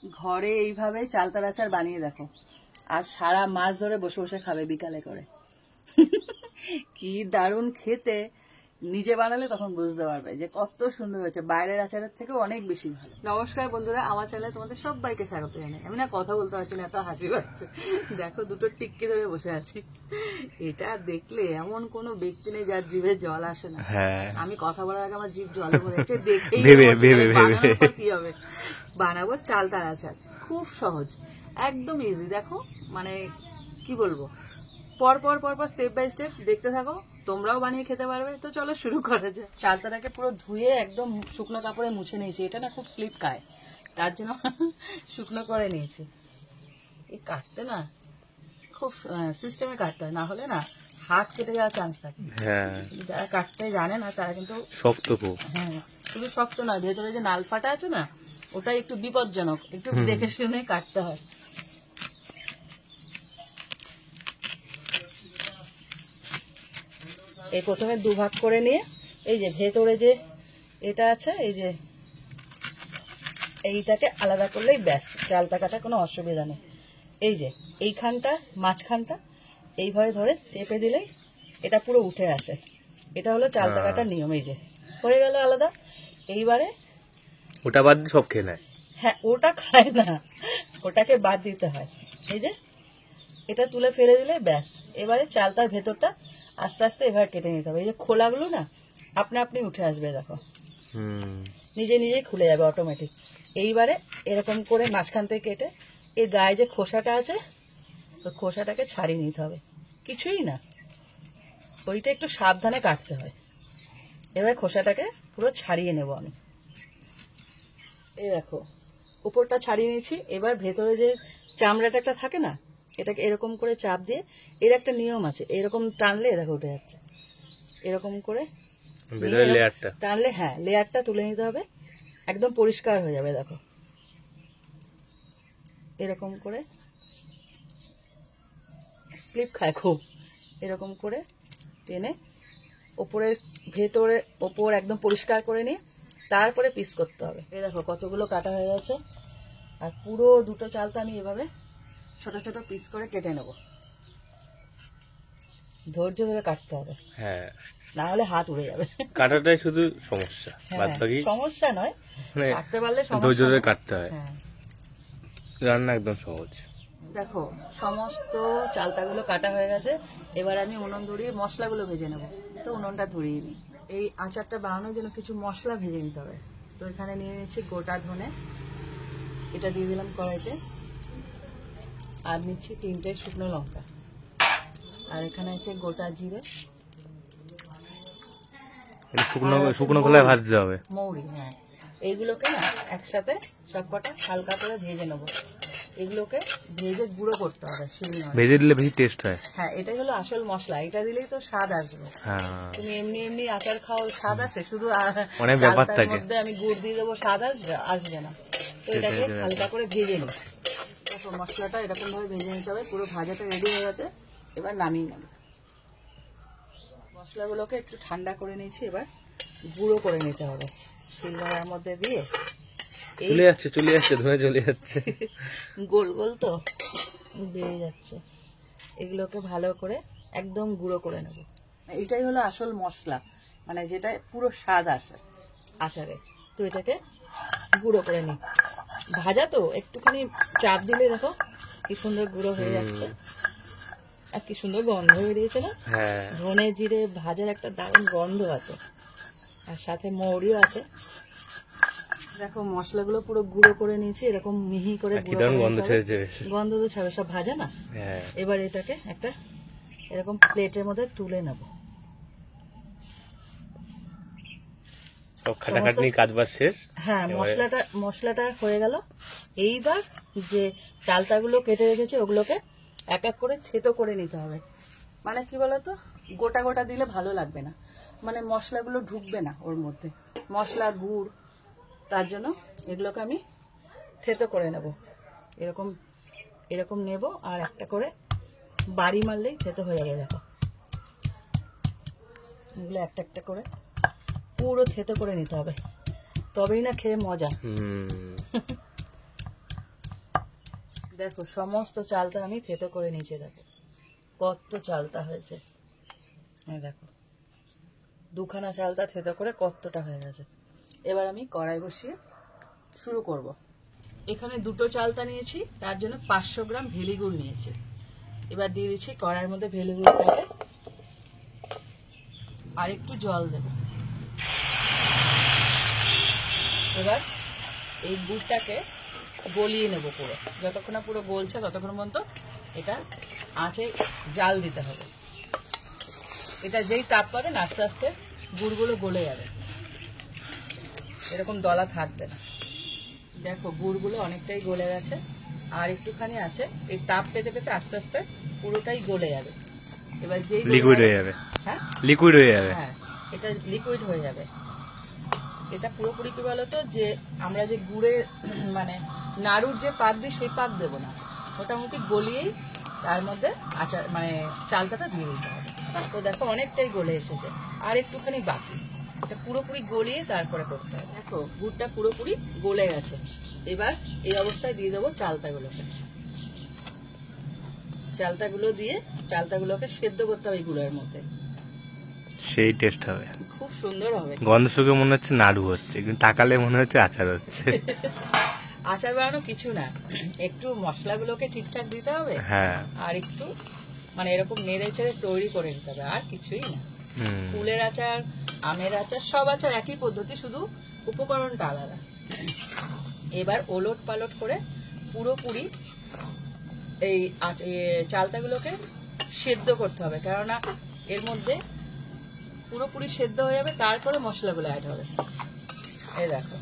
ঘরে এইভাবে চালতার আচার বানিয়ে দেখো, আর সারা মাস ধরে বসে বসে খাবে বিকালে করে। কি দারুণ খেতে, নিজে বানালে তখন বুঝতে পারবে যে কত সুন্দর হয়েছে, বাইরের আচারের থেকে অনেক বেশি ভালো। নমস্কার বন্ধুরা, আমার চ্যানেলে তোমাদের সবাইকে স্বাগত জানাই। আমি না কথা বলতে পারছি না, এত হাসি পাচ্ছে। দেখো দুটো টিক্কি ধরে বসে আছি। এটা দেখলে এমন কোনো ব্যক্তি নেই যার জিভে জল আসে না। আমি কথা বলার আগে আমার জিভ জল ভরে গেছে দেখেই কি হবে। বানাবো চালতার আচার, খুব সহজ, একদম ইজি। দেখো মানে কি বলবো, পর স্টেপ বাই স্টেপ দেখতে থাকো, তোমরাও বানিয়ে খেতে পারবে। তো চলো শুরু করা যায়। চালতাটাকে পুরো ধুয়ে একদম শুকনো কাপড়ে মুছে নিয়েছি, এটা না খুব স্লিপ খায়, তার জন্য শুকনো করে নিয়েছি। এই কাটতে না খুব সিস্টেমে কাটতে হয়, না হলে না হাত কেটে যাওয়ার চান্স থাকে। যারা কাটতে জানে না তারা কিন্তু শক্ত খুব। হ্যাঁ, শুধু শক্ত নয়, ভেতরে যে নালফাটা আছে না, ওটা একটু বিপজ্জনক, একটু দেখে শুনে কাটতে হয়। এই প্রথমে দুভাগ করে নিয়ে, এই যে ভেতরে যে এটা আছে, এই যে এইটাকে আলাদা করলেই ব্যাস, চালতা কাটা কোনো অসুবিধা নেই। এই যে এইখানটা মাঝখানটা এইভাবে ধরে চেপে দিলেই এটা পুরো উঠে আসে। এটা হলো চালতা কাটার নিয়ম। এই যে হয়ে গেল আলাদা। এইবারে ওটা বাদ দিয়ে সব খেয়ে নেয়। হ্যাঁ, ওটা খায় না, ওটাকে বাদ দিতে হয়। এই যে এটা তুলে ফেলে দিলে ব্যাস। এবারে চালতার ভেতরটা আস্তে আস্তে এভাবে কেটে নিতে হবে। এই যে খোলাগুলো না আপনা আপনি উঠে আসবে, দেখো নিজে নিজেই খুলে যাবে অটোমেটিক। এইবারে এরকম করে মাঝখান থেকে কেটে এর গায়ে যে খোসাটা আছে, ওই খোসাটাকে ছাড়িয়ে নিতে হবে, কিছুই না, ওইটা একটু সাবধানে কাটতে হয়। এবার খোসাটাকে পুরো ছাড়িয়ে নেব আমি। এই দেখো উপরটা ছাড়িয়ে নিয়েছি। এবার ভেতরে যে চামড়াটা একটা থাকে না, এটাকে এরকম করে চাপ দিয়ে, এর একটা নিয়ম আছে, এরকম টানলে দেখো উঠে যাচ্ছে, এরকম করে টানলে হ্যাঁ লেয়ারটা তুলে নিতে হবে, একদম পরিষ্কার হয়ে যাবে। দেখো এরকম করে, স্লিপ খায় খুব, এরকম করে টেনে ওপরের ভেতরে ওপর একদম পরিষ্কার করে নিয়ে তারপরে পিস করতে হবে। এই দেখো কতগুলো কাটা হয়ে গেছে, আর পুরো দুটো চালতা আমি এভাবে ছোট ছোট পিস করে কেটে নেব। ধৈর্য ধরে কাটতে হবে, হ্যাঁ, না হলে হাত উড়ে যাবে। কাটাটাই শুধু সমস্যা, বাদ বাকি সমস্যা নয়, কাটতে পারলে ধৈর্য ধরে কাটতে হয়। রান্না একদম সহজ। দেখো সমস্ত চালতাগুলো কাটা হয়ে গেছে। এবার আমি উনুন ধরিয়ে মশলাগুলো ভেজে নেব। তো উনুনটা ধরিয়ে নিই। এই আচারটা বানানোর জন্য কিছু মশলা ভেজে নিতে হবে। তো এখানে নিয়ে নিচ্ছি গোটা ধনে, এটা দিয়ে দিলাম কড়াইতে, আর নিচ্ছি 3টে শুকনো লঙ্কা, আর এখানে আছে গোটা জিরে, শুকনো খোলায় ভাজতে হবে, মৌরি। হ্যাঁ, এইগুলোকে না একসাথে সবকটা হালকা করে ভেজে নেবো। এগুলোকে ভেজে গুঁড়ো করতে হবে, ভেজে দিলে বেশি টেস্ট হয়। হ্যাঁ, এটাই হলো আসল মশলা, এটা দিলেই তো স্বাদ আসবে। তুমি এমনি এমনি আচার খাও, স্বাদ আসে, শুধু অনেক ব্যাপার থাকে, মধ্যে আমি গুড় দিয়ে দেবো, স্বাদ আসবে না। তো এটাকে হালকা করে ভেজে নিই। দেখো মশলাটা এরকম ভাবে ভেজে নিতে হবে, পুরো ভাজাটা রেডি হয়ে গেছে। এবার নামিয়ে নেব। মশলাগুলোকে একটু ঠান্ডা করে নিয়েছি, এবার গুঁড়ো করে নিতে হবে শিলনোড়ার মধ্যে দিয়ে। চলে যাচ্ছে ধরে চলে যাচ্ছে, গোল গোল তো বেরিয়ে যাচ্ছে। এগুলোকে ভালো করে একদম গুঁড়ো করে নেব। এটাই হলো আসল মশলা, মানে যেটা পুরো স্বাদ আসে আচারে। তো এটাকে গুঁড়ো করে নিই। ভাজা তো একটুখানি চাপ দিলে দেখো কি সুন্দর গুঁড়ো হয়ে যাচ্ছে, আর কি সুন্দর গন্ধ বেরিয়েছে না। ধনে জিরে ভাজার একটা দারুণ গন্ধ আছে, আর সাথে মৌরিও আছে। দেখো মশলাগুলো পুরো গুঁড়ো করে নিয়েছি, এরকম মিহি করে গন্ধ তো ছাড়বে, সব ভাজা না। এবার এটাকে একটা এরকম প্লেটের মধ্যে তুলে নেব। হ্যাঁ, মশলাটা হয়ে গেল। এইবার যে চালতাগুলো কেটে রেখেছি ওগুলোকে এক এক করে থেতো করে নিতে হবে। মানে কি বলতো, গোটা গোটা দিলে ভালো লাগবে না, মানে মশলাগুলো ঢুকবে না ওর মধ্যে, মশলা গুড়, তার জন্য এগুলোকে আমি থেতো করে নেব। এরকম এরকম নেব, আর একটা করে বাড়ি মারলেই থেতো হয়ে যাবে। দেখো এগুলো একটা একটা করে পুরো থেতো করে নিতে হবে, তবেই না খেয়ে মজা। দেখো সমস্ত চালটা আমি থেতো করে নিচে, দেখো কত চালটা হয়েছে। এই দেখো দুখানা চালটা থেতো করে কতটা হয়ে গেছে। এবার আমি কড়াই বসিয়ে শুরু করব। এখানে দুটো চালটা নিয়েছি, তার জন্য 500 গ্রাম ভেলি গুড় নিয়েছি। এবার দিয়ে দিচ্ছি কড়াইয়ের মধ্যে ভেলি গুড়টাকে, আর একটু জল দেব। এবার এই গুড়টাকে গলিয়ে নেব পুরো, যতক্ষণ না পুরো গলছে ততক্ষণ পর্যন্ত এটা আঁচে জাল দিতে হবে। এটা যেই তাপ পাবেন আস্তে আস্তে গুড়গুলো গলে যাবে, এরকম দলা থাকবে না। দেখো গুড়গুলো অনেকটাই গলে গেছে, আর একটুখানি আছে। এই তাপ পেতে পেতে আস্তে আস্তে পুরোটাই গলে যাবে। এবার যেই লিকুইড হয়ে যাবে, হ্যাঁ লিকুইড হয়ে যাবে, হ্যাঁ এটা লিকুইড হয়ে যাবে। এটা পুরোপুরি কি বলতো, যে আমরা যে গুড়ে মানে নাড়ুর যে পাক দিই সেই পাক দেবো না, মোটামুটি গলিয়েই তার মধ্যে আচার মানে চালটাটা দিয়ে দিতে হবে। তো দেখো অনেকটাই গলে এসেছে, আর একটুখানি বাকি। এটা পুরোপুরি গলিয়ে তারপরে করতে হবে। দেখো গুড়টা পুরোপুরি গলে গেছে। এবার এই অবস্থায় দিয়ে দেবো চালতাগুলোকে। চালতাগুলো দিয়ে চালতাগুলোকে সেদ্ধ করতে হবে এই গুড়ের মধ্যে, সেই টেস্ট হবে, খুব সুন্দর হবে। গন্ধ শুকে মনে হচ্ছে নাড়ু হচ্ছে, কিন্তু তাকালে মনে হচ্ছে আচার হচ্ছে। আচার বানানো কিছু না, একটু মশলাগুলোকে ঠিকঠাক দিতে হবে, হ্যাঁ, আর একটু মানে এরকম নেড়ে চেড়ে তৈরি করে নিতে হবে, আর কিছুই না। ফুলের আচার, আমের আচার, সব আচার একই পদ্ধতি, শুধু উপকরণটা আলাদা। এবার ওলট পালট করে পুরোপুরি এই চালতাগুলোকে সেদ্ধ করতে হবে, কেননা এর মধ্যে পুরোপুরি সেদ্ধ হয়ে যাবে, তারপরে মশলাগুলো অ্যাড হবে। এই দেখো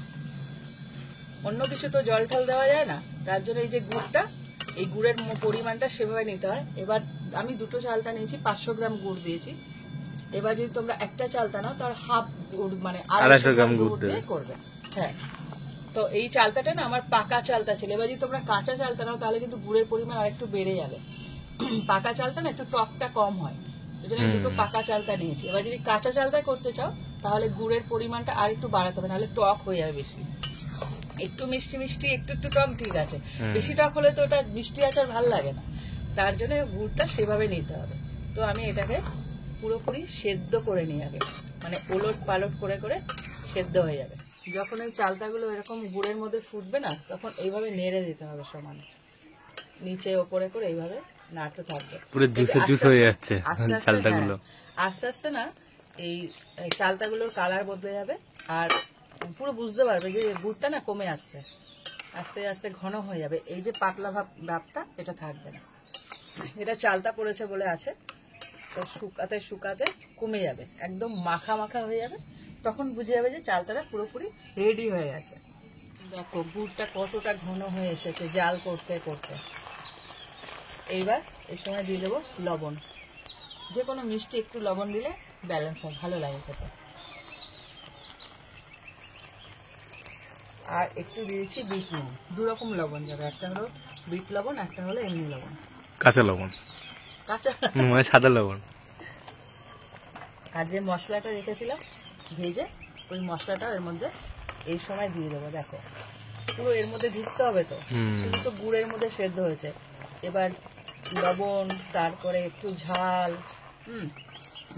অন্য কিছু তো জল টল দেওয়া যায় না, তার জন্য এই যে গুড়টা, এই গুড়ের পরিমাণটা সেভাবে নিতে হয়। এবার আমি দুটো চালতা নিয়েছি, 500 গ্রাম গুড় দিয়েছি। এবার যদি তোমরা একটা চালতা নাও তার হাফ গুড় মানে 250 গ্রাম গুড় দিয়ে করবে। হ্যাঁ, তো এই চালতাটা না আমার পাকা চালতা ছিল। এবার যদি তোমরা কাঁচা চালতা নাও তাহলে কিন্তু গুড়ের পরিমাণ আরেকটু বেড়ে যাবে। পাকা চালতা না একটু টকটা কম হয়, এই জন্য দুটো পাকা চালতা নিয়েছি। এবার যদি কাঁচা চালতা করতে চাও তাহলে গুড়ের পরিমাণটা আর একটু বাড়াতে হবে, নাহলে টক হয়ে যাবে বেশি। একটু মিষ্টি মিষ্টি একটু একটু টক ঠিক আছে, বেশি টক হলে তো ওটা মিষ্টি আচার ভালো লাগে না, তার জন্য গুড়টা সেভাবে নিতে হবে। তো আমি এটাকে পুরোপুরি সেদ্ধ করে নিই আগে, মানে ওলট পালট করে করে সেদ্ধ হয়ে যাবে। যখন ওই চালতাগুলো এরকম গুড়ের মধ্যে ফুটবে না, তখন এইভাবে নেড়ে দিতে হবে সমানে, নিচে ওপরে করে এইভাবে নাড়তে থাকবে। পুরো জুসে জুস হয়ে যাচ্ছে চালতাগুলো। আস্তে আস্তে না এই চালতাগুলোর কালার বদলে যাবে, আর পুরো বুঝতে পারবে যে গুড়টা না কমে আসছে, আস্তে আস্তে ঘন হয়ে যাবে। এই যে পাতলা ভাবটা এটা থাকবে না, এটা চালতা পড়েছে বলে আছে, তো শুকাতে শুকাতে কমে যাবে, একদম মাখা মাখা হয়ে যাবে। তখন বুঝে যাবে যে চালতাটা পুরোপুরি রেডি হয়ে গেছে। দেখো গুড়টা কতটা ঘন হয়ে এসেছে জাল করতে করতে। এইবার এই সময় দিয়ে দেবো লবণ, যে কোনো মিষ্টি একটু লবণ দিলে ব্যালেন্স হয়, ভালো লাগে খেতে। আর একটু দিয়েছি বিট নুন, 2 রকম লবণ যাবে, একটা হলো বিট লবণ, একটা হলো এমনি লবণ, কাঁচা লবণ, কাঁচা মানে সাদা লবণ। আর যে মশলাটা রেখেছিলাম ভেজে, ওই মশলাটা এর মধ্যে এই সময় দিয়ে দেবো। দেখো পুরো এর মধ্যে ঢুকতে হবে, তো শুধু তো গুড়ের মধ্যে সেদ্ধ হয়েছে। এবার লবণ, তারপরে একটু ঝাল,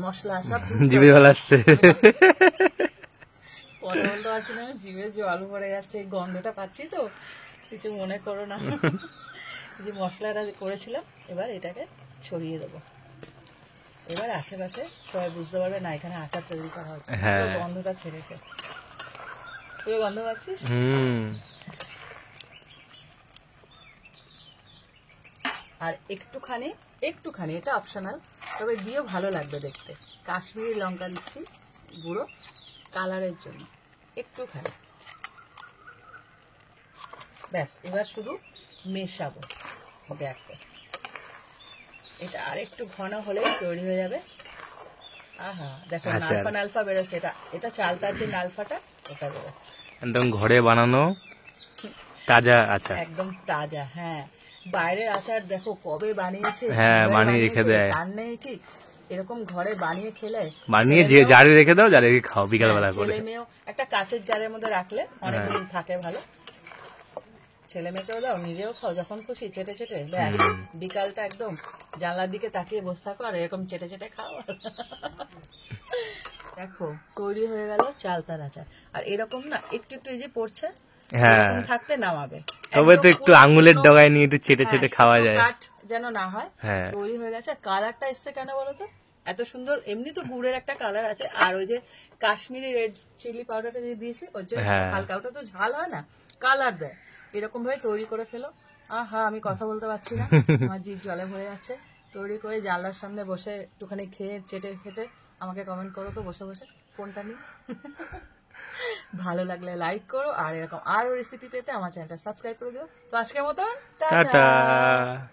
মশলা সব জিভে জল আসছে, কথা বলতে পারছি না, জিভে জল ভরে যাচ্ছে, গন্ধটা পাচ্ছি তো, কিছু মনে করো না। যে মশলাটা করেছিলাম এবার এটাকে ছড়িয়ে দেবো। এবার আশেপাশে সবাই বুঝতে পারবে না এখানে আচার তৈরি করা হচ্ছে, গন্ধটা ছেড়েছে, পুরো গন্ধ পাচ্ছিস। আর একটুখানি একটুখানি এটা অপশনাল, তবে দিয়েও ভালো লাগবে দেখতে, কাশ্মীরি লঙ্কা দিচ্ছি গুঁড়ো কালারের জন্য, একটুখানি, ব্যাস। এবার শুধু মেশাবো। দেখো এটা আর একটু ঘন হলে তৈরি হয়ে যাবে। আহা দেখো নালফা নালফা বেরোচ্ছে, এটা এটা চালতার যে নালফাটা ওটা বেরোচ্ছে, একদম ঘরে বানানো তাজা আচার, একদম তাজা। হ্যাঁ, বাইরের আচার দেখো কবে বানিয়েছে, হ্যাঁ বানিয়ে রেখে দেয়, তার নেই ঠিক। এরকম ঘরে বানিয়ে খেলে, বানিয়ে যে জারে রেখে দাও, জারে খাও বিকাল বেলা করে। ছেলে মেয়েও একটা কাচের জারের মধ্যে রাখলে অনেকদিন থাকে ভালো। ছেলে মেয়েকেও দাও, নিজেও খাও, যখন খুশি চেটে চেটে ব্যাস বিকালটা একদম জানলার দিকে তাকিয়ে বসে থাকো আর এরকম চেটে চেটে খাও। দেখো তৈরি হয়ে গেল চালতার আচার। আর এরকম না একটু একটু এই যে পড়ছে, হ্যাঁ এরকম থাকতে নামাবে, তবে তো একদম একটু পুরো আঙুলের শুকনো- ডগায় নিয়ে একটু চেটে চেটে হ্যাঁ, খাওয়া শুকনো যায়। কাঠ যেন না হয়। হ্যাঁ তৈরি হয়ে গেছে। কালারটা এসছে কেন বলতো, এত সুন্দর। এমনি তো গুড়ের একটা কালার আছে, আর ওই যে কাশ্মীরি রেড চিলি পাউডারটা যে দিয়েছি ওর জন্য হ্যাঁ। হালকা, ওটা তো ঝাল হয় না, কালার দেয়। এরকম ভাবে তৈরি করে ফেলো। আহা আমি কথা বলতে পারছি না, আমার জিভ জলে ভরে যাচ্ছে। তৈরি করে জানলার সামনে বসে একটুখানি খেয়ে চেটে খেটে আমাকে কমেন্ট করো তো বসে বসে ফোনটা নিয়ে। ভালো লাগলে লাইক করো, আর এরকম আরো রেসিপি পেতে আমার চ্যানেলটা সাবস্ক্রাইব করে দিও। তো আজকের মতো টাটা। টাটা।